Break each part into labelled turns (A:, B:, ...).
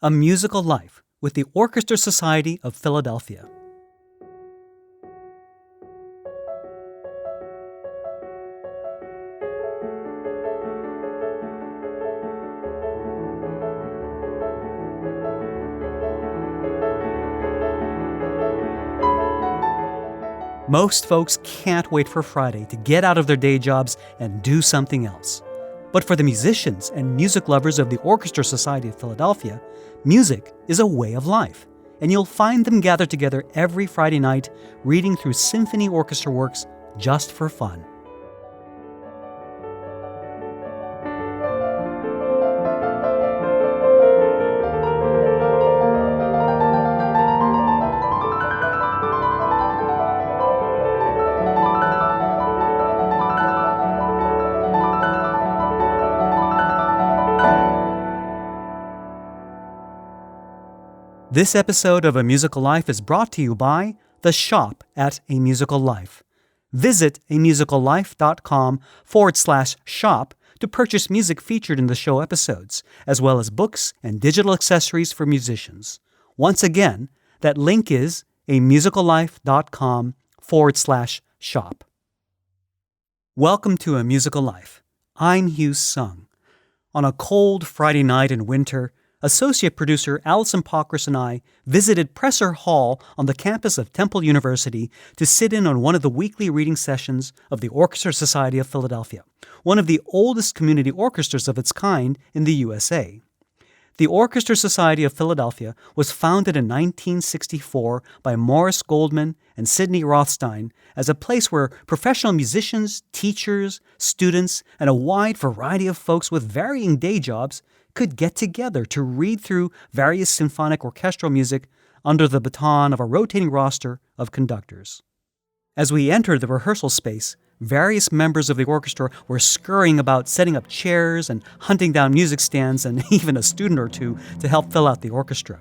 A: A Musical Life with the Orchestra Society of Philadelphia. Most folks can't wait for Friday to get out of their day jobs and do something else. But for the musicians and music lovers of the Orchestra Society of Philadelphia, music is a way of life, and you'll find them gathered together every Friday night reading through symphony orchestra works just for fun. This episode of A Musical Life is brought to you by The Shop at A Musical Life. Visit amusicallife.com/shop to purchase music featured in the show episodes, as well as books and digital accessories for musicians. Once again, that link is amusicallife.com/shop. Welcome to A Musical Life. I'm Hugh Sung. On a cold Friday night in winter, Associate producer Allison Pokras and I visited Presser Hall on the campus of Temple University to sit in on one of the weekly reading sessions of the Orchestra Society of Philadelphia, one of the oldest community orchestras of its kind in the USA. The Orchestra Society of Philadelphia was founded in 1964 by Morris Goldman and Sidney Rothstein as a place where professional musicians, teachers, students, and a wide variety of folks with varying day jobs could get together to read through various symphonic orchestral music under the baton of a rotating roster of conductors. As we entered the rehearsal space, various members of the orchestra were scurrying about setting up chairs and hunting down music stands and even a student or two to help fill out the orchestra.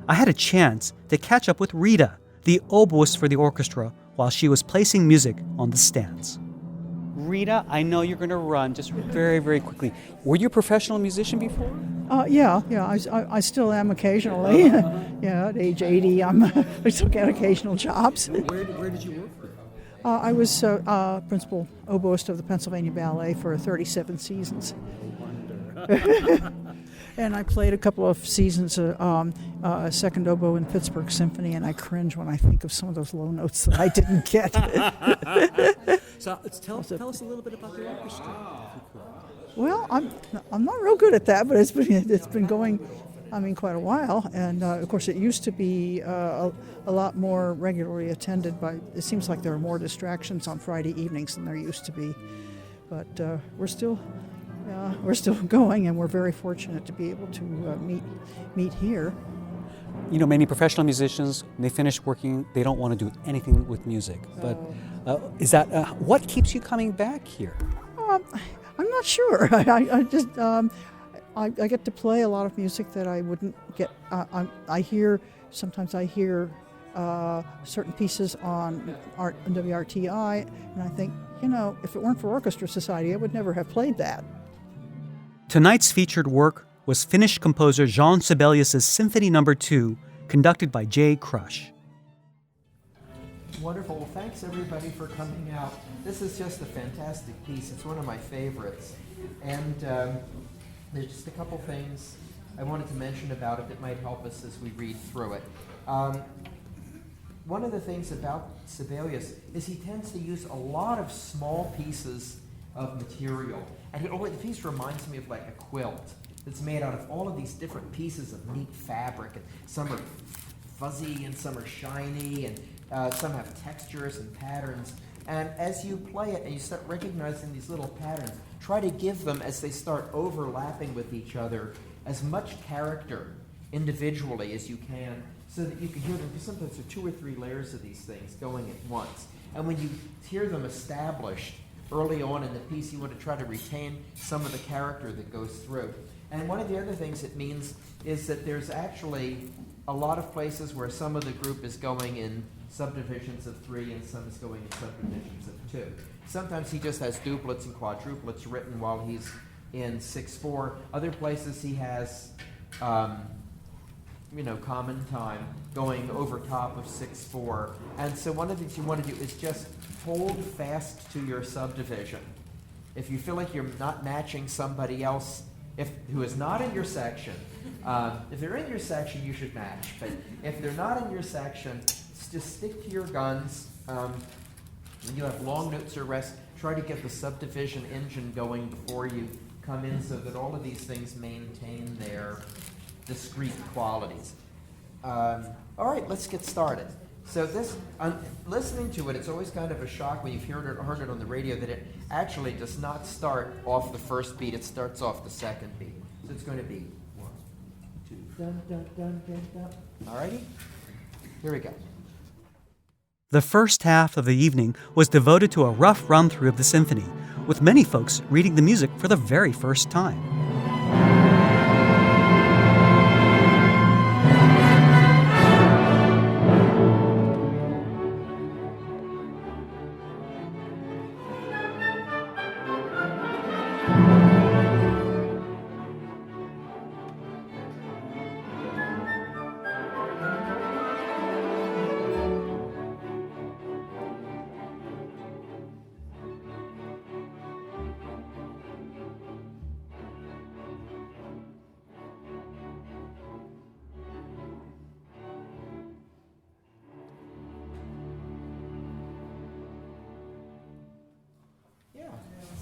A: I had a chance to catch up with Rita, the oboist for the orchestra, while she was placing music on the stands. Rita, I know you're going to run just very, very quickly. Were you a professional musician before?
B: Yeah. I still am occasionally. Yeah, at age 80, I still get occasional jobs.
A: Where did you work for?
B: I was principal oboist of the Pennsylvania Ballet for 37 seasons. And I played a couple of seasons a second oboe in Pittsburgh Symphony, and I cringe when I think of some of those low notes that I didn't get.
A: So tell us a little bit about the orchestra, if you could.
B: Well, I'm not real good at that, but it's been going, quite a while. And of course, it used to be a lot more regularly attended by. It seems like there are more distractions on Friday evenings than there used to be, but we're still going, and we're very fortunate to be able to meet here.
A: You know, many professional musicians, when they finish working, they don't want to do anything with music. But is that what keeps you coming back here?
B: I'm not sure. I just I get to play a lot of music that I wouldn't get. Sometimes I hear certain pieces on WRTI, and I think, if it weren't for Orchestra Society, I would never have played that.
A: Tonight's featured work was Finnish composer Jean Sibelius' Symphony No. 2, conducted by Jay Crush.
C: Wonderful. Well, thanks everybody for coming out. This is just a fantastic piece. It's one of my favorites. And there's just a couple things I wanted to mention about it that might help us as we read through it. One of the things about Sibelius is he tends to use a lot of small pieces of material. And the piece reminds me of like a quilt that's made out of all of these different pieces of neat fabric. And some are fuzzy and some are shiny, and some have textures and patterns. And as you play it and you start recognizing these little patterns, try to give them, as they start overlapping with each other, as much character individually as you can, so that you can hear them, because sometimes there are 2 or 3 layers of these things going at once. And when you hear them established early on in the piece, you want to try to retain some of the character that goes through. And one of the other things it means is that there's actually a lot of places where some of the group is going in subdivisions of 3 and some is going in subdivisions of 2. Sometimes he just has duplets and quadruplets written while he's in 6/4. Other places he has common time, going over top of 6/4. And so one of the things you want to do is just hold fast to your subdivision. If you feel like you're not matching somebody else who is not in your section, if they're in your section, you should match. But if they're not in your section, just stick to your guns. When you have long notes or rest, try to get the subdivision engine going before you come in so that all of these things maintain their discrete qualities. All right, let's get started. So this, listening to it, it's always kind of a shock when you've heard it on the radio that it actually does not start off the first beat. It starts off the second beat. So it's going to be 1, 2, dun, dun, dun, dun, dun. All righty? Here we go.
A: The first half of the evening was devoted to a rough run-through of the symphony, with many folks reading the music for the very first time.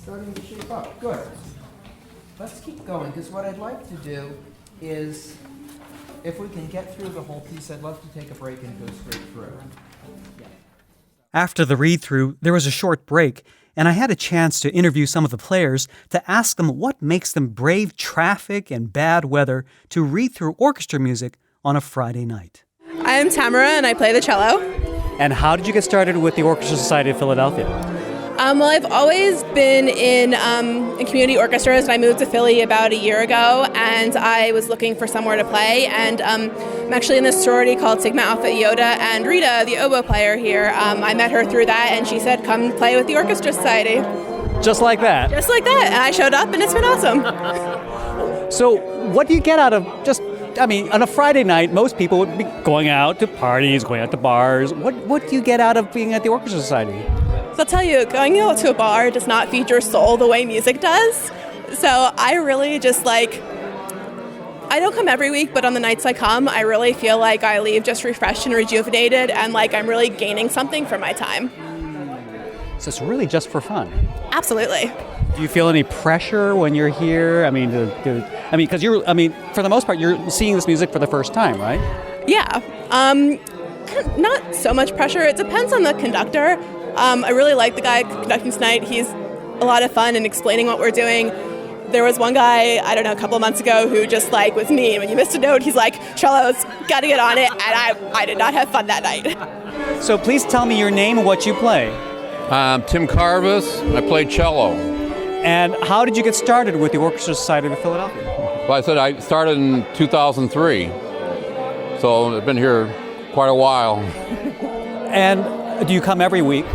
C: Starting to shape up. Good. Let's keep going, because what I'd like to do is, if we can get through the whole piece, I'd love to take a break and go straight through. Yeah.
A: After the read-through, there was a short break, and I had a chance to interview some of the players to ask them what makes them brave traffic and bad weather to read through orchestra music on a Friday night.
D: I'm Tamara, and I play the cello.
A: And how did you get started with the Orchestra Society of Philadelphia?
D: Well, I've always been in community orchestras, and I moved to Philly about a year ago, and I was looking for somewhere to play, and I'm actually in this sorority called Sigma Alpha Iota, and Rita, the oboe player here, I met her through that, and she said, come play with the Orchestra Society.
A: Just like that?
D: Just like that, and I showed up, and it's been awesome.
A: So what do you get out of on a Friday night, most people would be going out to parties, going out to bars. What do you get out of being at the Orchestra Society?
D: So I'll tell you, going out to a bar does not feed your soul the way music does. So I really just I don't come every week, but on the nights I come, I really feel like I leave just refreshed and rejuvenated, and like I'm really gaining something from my time.
A: So it's really just for fun?
D: Absolutely.
A: Do you feel any pressure when you're here? Because for the most part, you're seeing this music for the first time, right?
D: Yeah. Not so much pressure. It depends on the conductor. I really like the guy conducting tonight. He's a lot of fun in explaining what we're doing. There was one guy, a couple of months ago who just was mean. When you missed a note, he's like, cellos, gotta get on it. And I did not have fun that night.
A: So please tell me your name and what you play.
E: I'm Tim Carvis. I play cello.
A: And how did you get started with the Orchestra Society of Philadelphia?
E: Well, I started in 2003. So I've been here quite a while.
A: And do you come every week?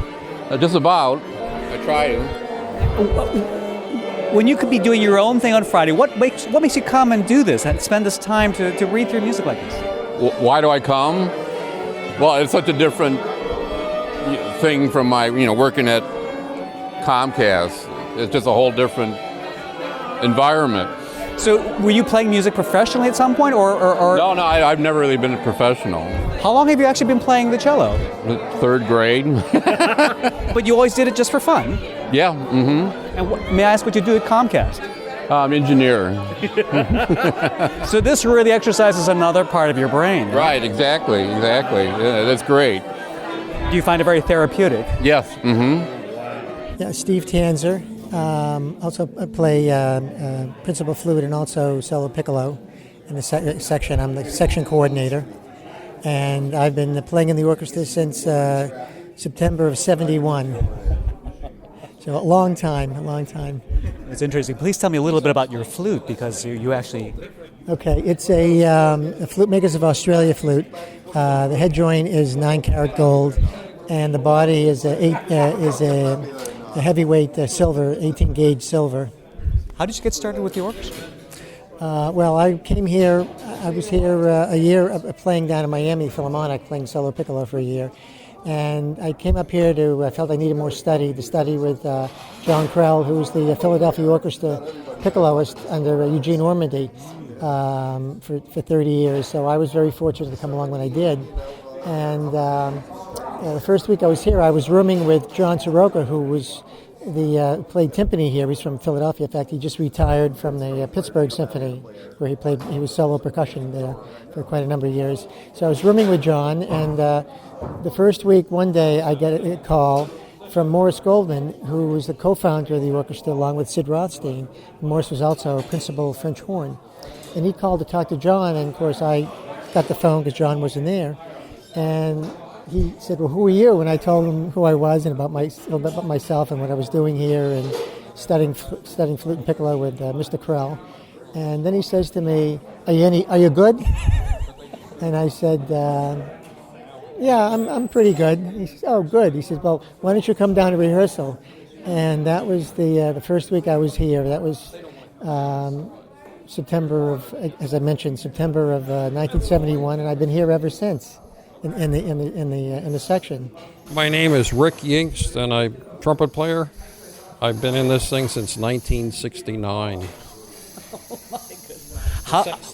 E: Just about. I try to.
A: When you could be doing your own thing on Friday, what makes you come and do this and spend this time to read through music like this?
E: Why do I come? Well, it's such a different thing from my, working at Comcast. It's just a whole different environment.
A: So were you playing music professionally at some point, or?
E: No, I've never really been a professional.
A: How long have you actually been playing the cello?
E: Third grade.
A: But you always did it just for fun?
E: Yeah. Mm-hmm.
A: And may I ask what you do at Comcast?
E: I'm an engineer.
A: So this really exercises another part of your brain.
E: Right, exactly. Yeah, that's great.
A: Do you find it very therapeutic?
E: Yes. Mm-hmm.
F: Yeah, Steve Tanzer. Also play principal flute and also solo piccolo in the section. I'm the section coordinator. And I've been playing in the orchestra since September of '71. So a long time.
A: It's interesting. Please tell me a little bit about your flute, because you actually...
F: Okay, it's a Flute Makers of Australia flute. The head joint is 9-karat gold, and the body is a heavyweight silver, 18-gauge silver.
A: How did you get started with the orchestra?
F: Well, I came here, I was here a year playing down in Miami Philharmonic, playing solo piccolo for a year. And I came up here to, felt I needed more to study with John Krell, who was the Philadelphia Orchestra piccoloist under Eugene Ormandy for 30 years. So I was very fortunate to come along when I did. And the first week I was here, I was rooming with John Soroka, who was played timpani here. He's from Philadelphia. In fact, he just retired from the Pittsburgh Symphony, where he was solo percussion there for quite a number of years. So I was rooming with John, and the first week, one day, I get a call from Morris Goldman, who was the co-founder of the orchestra along with Sid Rothstein. Morris was also principal of French horn. And he called to talk to John, and of course I got the phone because John wasn't there. And he said, well, who are you? And I told him who I was and a little bit about myself and what I was doing here and studying flute and piccolo with Mr. Krell. And then he says to me, are you good? And I said, yeah, I'm pretty good. He says, oh, good. He says, well, why don't you come down to rehearsal? And that was the first week I was here. That was September of 1971, and I've been here ever since in the section.
G: My name is Rick Yingst, and I'm a trumpet player. I've been in this thing since 1969.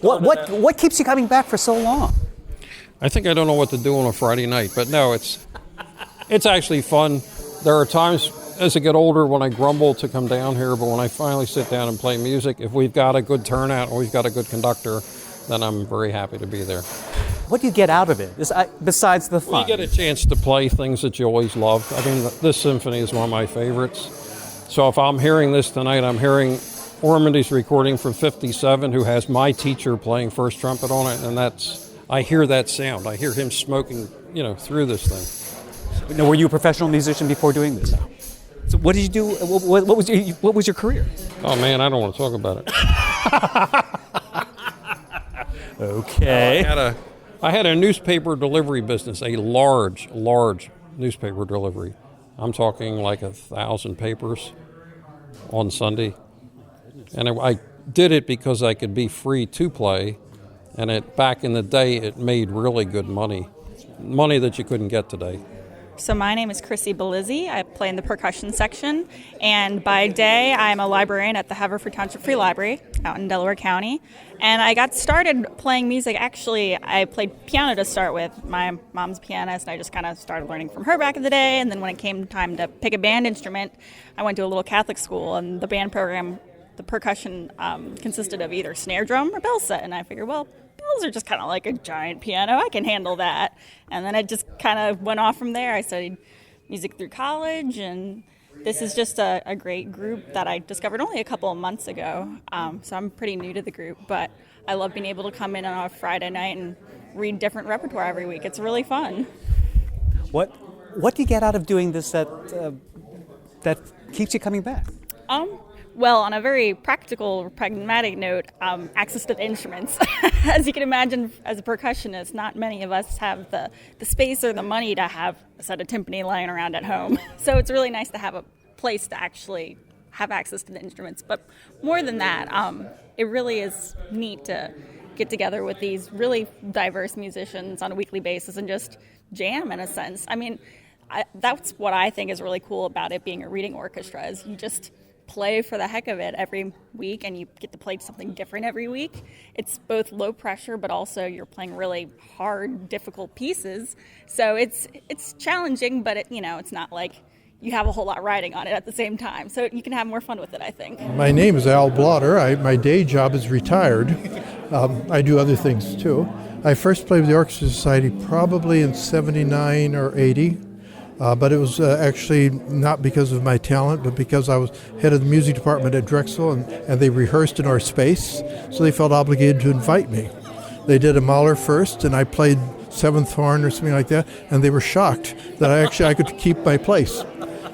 A: What keeps you coming back for so long?
G: I think I don't know what to do on a Friday night, but no, it's actually fun. There are times as I get older when I grumble to come down here, but when I finally sit down and play music, if we've got a good turnout and we've got a good conductor, then I'm very happy to be there.
A: What do you get out of it, besides the fun?
G: You get a chance to play things that you always loved. I mean, this symphony is one of my favorites. So if I'm hearing this tonight, I'm hearing Ormandy's recording from 57, who has my teacher playing first trumpet on it, and I hear that sound. I hear him smoking, through this thing.
A: Now, were you a professional musician before doing this? So what did you do? What was your career?
G: Oh man, I don't want to talk about it.
A: Okay.
G: I had a newspaper delivery business, a large newspaper delivery. I'm talking like 1,000 papers on Sunday. And I did it because I could be free to play. And back in the day, it made really good money that you couldn't get today.
H: So my name is Chrissy Belizzi. I play in the percussion section, and by day I'm a librarian at the Haverford Township Free Library out in Delaware County. And I got started playing music. Actually, I played piano to start with. My mom's a pianist, and I just kind of started learning from her back in the day. And then when it came time to pick a band instrument, I went to a little Catholic school, and the band program, the percussion consisted of either snare drum or bell set. And I figured, well, bells are just kind of like a giant piano. I can handle that. And then it just kind of went off from there. I studied music through college, and this is just a great group that I discovered only a couple of months ago. So I'm pretty new to the group, but I love being able to come in on a Friday night and read different repertoire every week. It's really fun.
A: What do you get out of doing this that keeps you coming back?
H: Well, on a very practical, pragmatic note, access to the instruments. As you can imagine, as a percussionist, not many of us have the space or the money to have a set of timpani lying around at home. So it's really nice to have a place to actually have access to the instruments. But more than that, it really is neat to get together with these really diverse musicians on a weekly basis and just jam, in a sense. I mean, that's what I think is really cool about it being a reading orchestra, is you just play for the heck of it every week, and you get to play something different every week. It's both low pressure, but also you're playing really hard, difficult pieces. So it's challenging, but it's not like you have a whole lot riding on it at the same time. So you can have more fun with it, I think.
I: My name is Al Blotter. My day job is retired. I do other things too. I first played with the Orchestra Society probably in 79 or 80. But it was actually not because of my talent, but because I was head of the music department at Drexel, and they rehearsed in our space, so they felt obligated to invite me. They did a Mahler first, and I played seventh horn or something like that, and they were shocked that I could keep my place.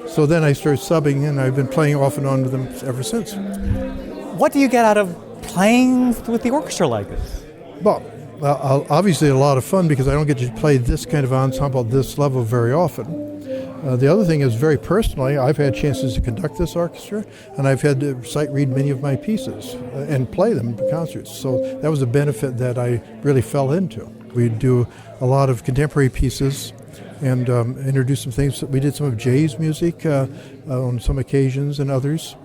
I: So then I started subbing, and I've been playing off and on with them ever since.
A: What do you get out of playing with the orchestra like this?
I: Well, obviously a lot of fun, because I don't get to play this kind of ensemble at this level very often. The other thing is, very personally, I've had chances to conduct this orchestra, and I've had to sight read many of my pieces and play them in concerts. So that was a benefit that I really fell into. We do a lot of contemporary pieces and introduce some things. We did some of Jay's music on some occasions and others,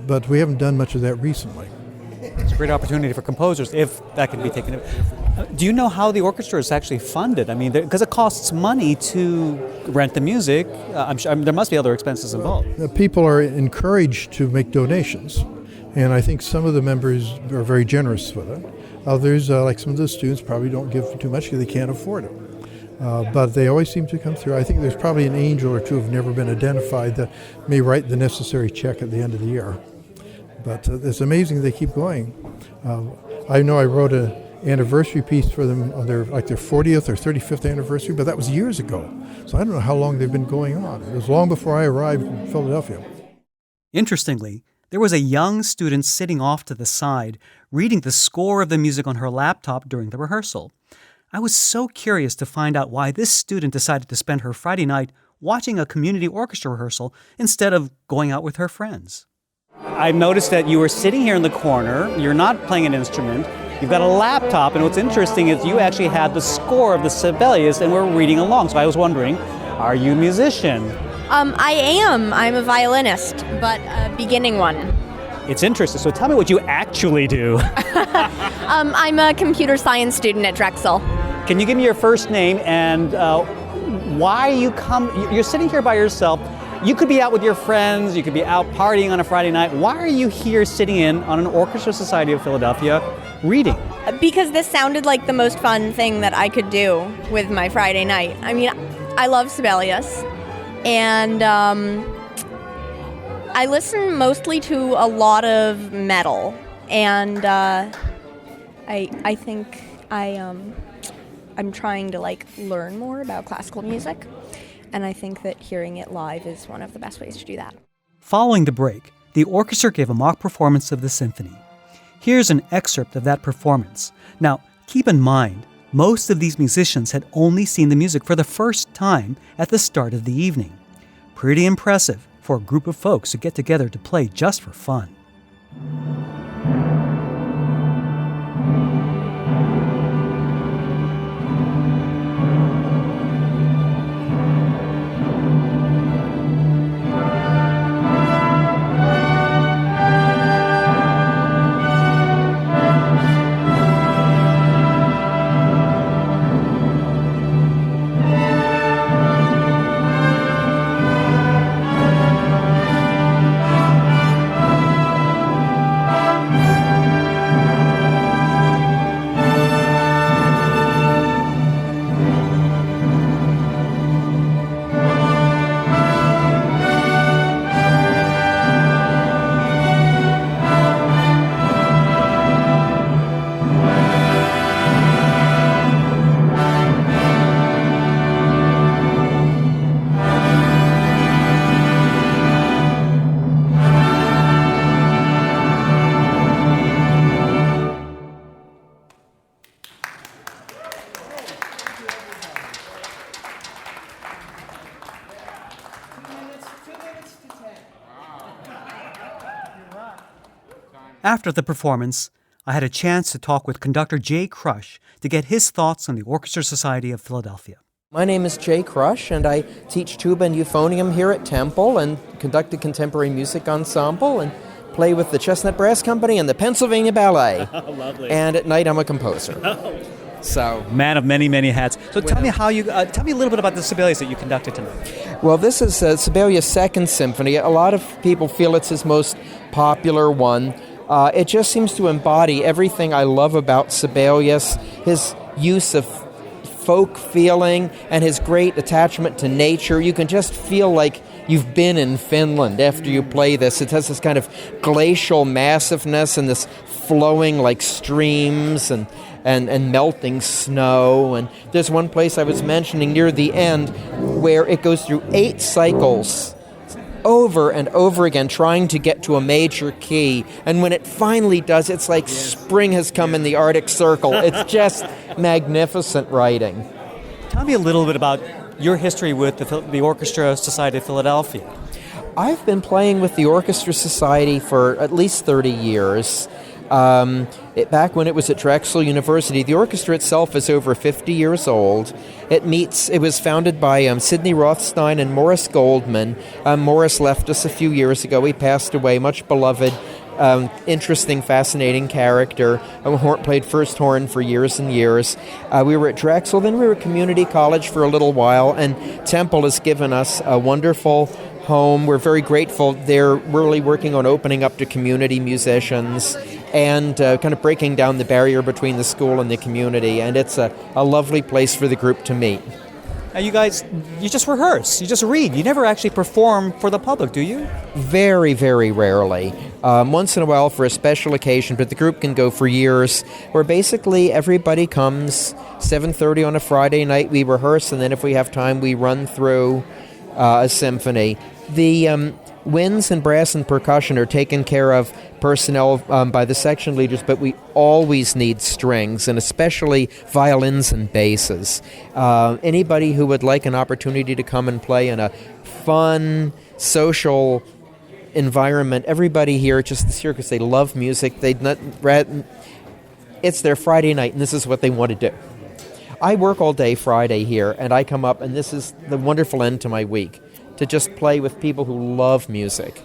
I: but we haven't done much of that recently.
A: It's a great opportunity for composers, if that can be taken. Do you know how the orchestra is actually funded? I mean, because it costs money to rent the music. I'm sure there must be other expenses involved.
I: People are encouraged to make donations, and I think some of the members are very generous with it. Others, like some of the students, probably don't give too much because they can't afford it. But they always seem to come through. I think there's probably an angel or two who have never been identified that may write the necessary check at the end of the year. But it's amazing they keep going. I know I wrote an anniversary piece for them on their 40th or 35th anniversary, but that was years ago. So I don't know how long they've been going on. It was long before I arrived in Philadelphia.
A: Interestingly, there was a young student sitting off to the side, reading the score of the music on her laptop during the rehearsal. I was so curious to find out why this student decided to spend her Friday night watching a community orchestra rehearsal instead of going out with her friends. I noticed that you were sitting here in the corner. You're not playing an instrument. You've got a laptop, and what's interesting is you actually had the score of the Sibelius, and we're reading along. So I was wondering, are you a musician?
J: I am. I'm a violinist, but a beginning one.
A: It's interesting. So tell me what you actually do.
J: I'm a computer science student at Drexel.
A: Can you give me your first name and why you come? You're sitting here by yourself. You could be out with your friends. You could be out partying on a Friday night. Why are you here sitting in on an Orchestra Society of Philadelphia reading?
J: Because this sounded like the most fun thing that I could do with my Friday night. I mean, I love Sibelius, and I listen mostly to a lot of metal, and I think I'm trying to learn more about classical music. And I think that hearing it live is one of the best ways to do that.
A: Following the break, the orchestra gave a mock performance of the symphony. Here's an excerpt of that performance. Now, keep in mind, most of these musicians had only seen the music for the first time at the start of the evening. Pretty impressive for a group of folks to get together to play just for fun. After the performance, I had a chance to talk with conductor Jay Crush to get his thoughts on the Orchestra Society of Philadelphia.
C: My name is Jay Crush, and I teach tuba and euphonium here at Temple and conduct a contemporary music ensemble and play with the Chestnut Brass Company and the Pennsylvania Ballet.
A: Lovely.
C: And at night I'm a composer. So,
A: man of many, many hats. So tell me tell me a little bit about the Sibelius that you conducted tonight.
C: Well, this is Sibelius' Second Symphony. A lot of people feel it's his most popular one. It just seems to embody everything I love about Sibelius, his use of folk feeling and his great attachment to nature. You can just feel like you've been in Finland after you play this. It has this kind of glacial massiveness and this flowing like streams and melting snow. And there's one place I was mentioning near the end where it goes through 8 cycles over and over again trying to get to a major key. And when it finally does, it's like spring has come in the Arctic Circle. It's just magnificent writing.
A: Tell me a little bit about your history with the Orchestra Society of Philadelphia.
C: I've been playing with the Orchestra Society for at least 30 years. Back when it was at Drexel University, the orchestra itself is over 50 years old. It was founded by Sidney Rothstein and Morris Goldman. Morris left us a few years ago. He passed away, much beloved, interesting, fascinating character. Played first horn for years and years. We were at Drexel, then we were at Community College for a little while, and Temple has given us a wonderful home. We're very grateful. They're really working on opening up to community musicians and kind of breaking down the barrier between the school and the community, and it's a lovely place for the group to meet.
A: Now you guys, you just rehearse, you just read. You never actually perform for the public, do you?
C: Very, very rarely. Once in a while for a special occasion, but the group can go for years, where basically everybody comes 7:30 on a Friday night, we rehearse, and then if we have time, we run through a symphony. The winds and brass and percussion are taken care of personnel by the section leaders, but we always need strings, and especially violins and basses. Anybody who would like an opportunity to come and play in a fun, social environment, everybody here just is here because they love music. It's their Friday night, and this is what they want to do. I work all day Friday here, and I come up, and this is the wonderful end to my week, to just play with people who love music.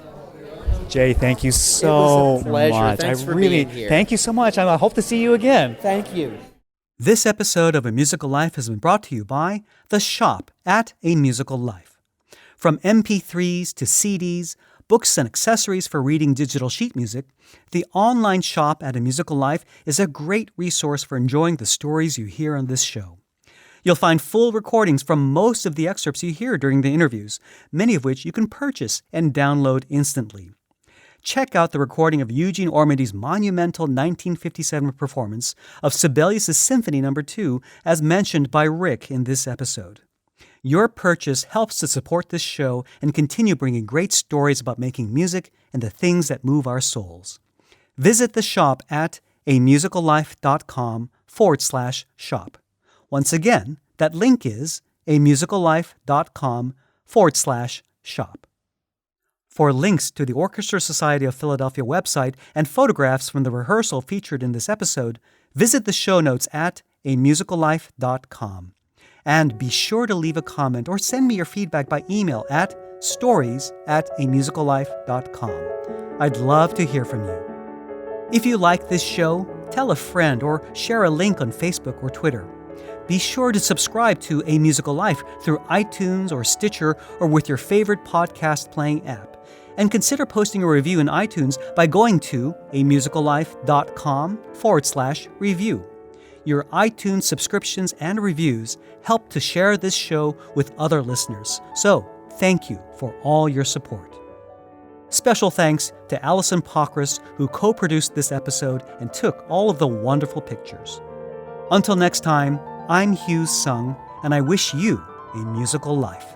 A: Jay, thank you so
C: It was a pleasure.
A: much.
C: Thanks for being here.
A: Thank you so much. I hope to see you again.
C: Thank you.
A: This episode of A Musical Life has been brought to you by The Shop at A Musical Life. From MP3s to CDs, books and accessories for reading digital sheet music, the online shop at A Musical Life is a great resource for enjoying the stories you hear on this show. You'll find full recordings from most of the excerpts you hear during the interviews, many of which you can purchase and download instantly. Check out the recording of Eugene Ormandy's monumental 1957 performance of Sibelius' Symphony No. 2, as mentioned by Rick in this episode. Your purchase helps to support this show and continue bringing great stories about making music and the things that move our souls. Visit the shop at amusicallife.com/shop. Once again, that link is amusicallife.com/shop. For links to the Orchestra Society of Philadelphia website and photographs from the rehearsal featured in this episode, visit the show notes at amusicallife.com. And be sure to leave a comment or send me your feedback by email at stories@amusicallife.com. I'd love to hear from you. If you like this show, tell a friend or share a link on Facebook or Twitter. Be sure to subscribe to A Musical Life through iTunes or Stitcher or with your favorite podcast playing app. And consider posting a review in iTunes by going to amusicallife.com/review. Your iTunes subscriptions and reviews help to share this show with other listeners. So, thank you for all your support. Special thanks to Allison Pokras, who co-produced this episode and took all of the wonderful pictures. Until next time, I'm Hugh Sung, and I wish you a musical life.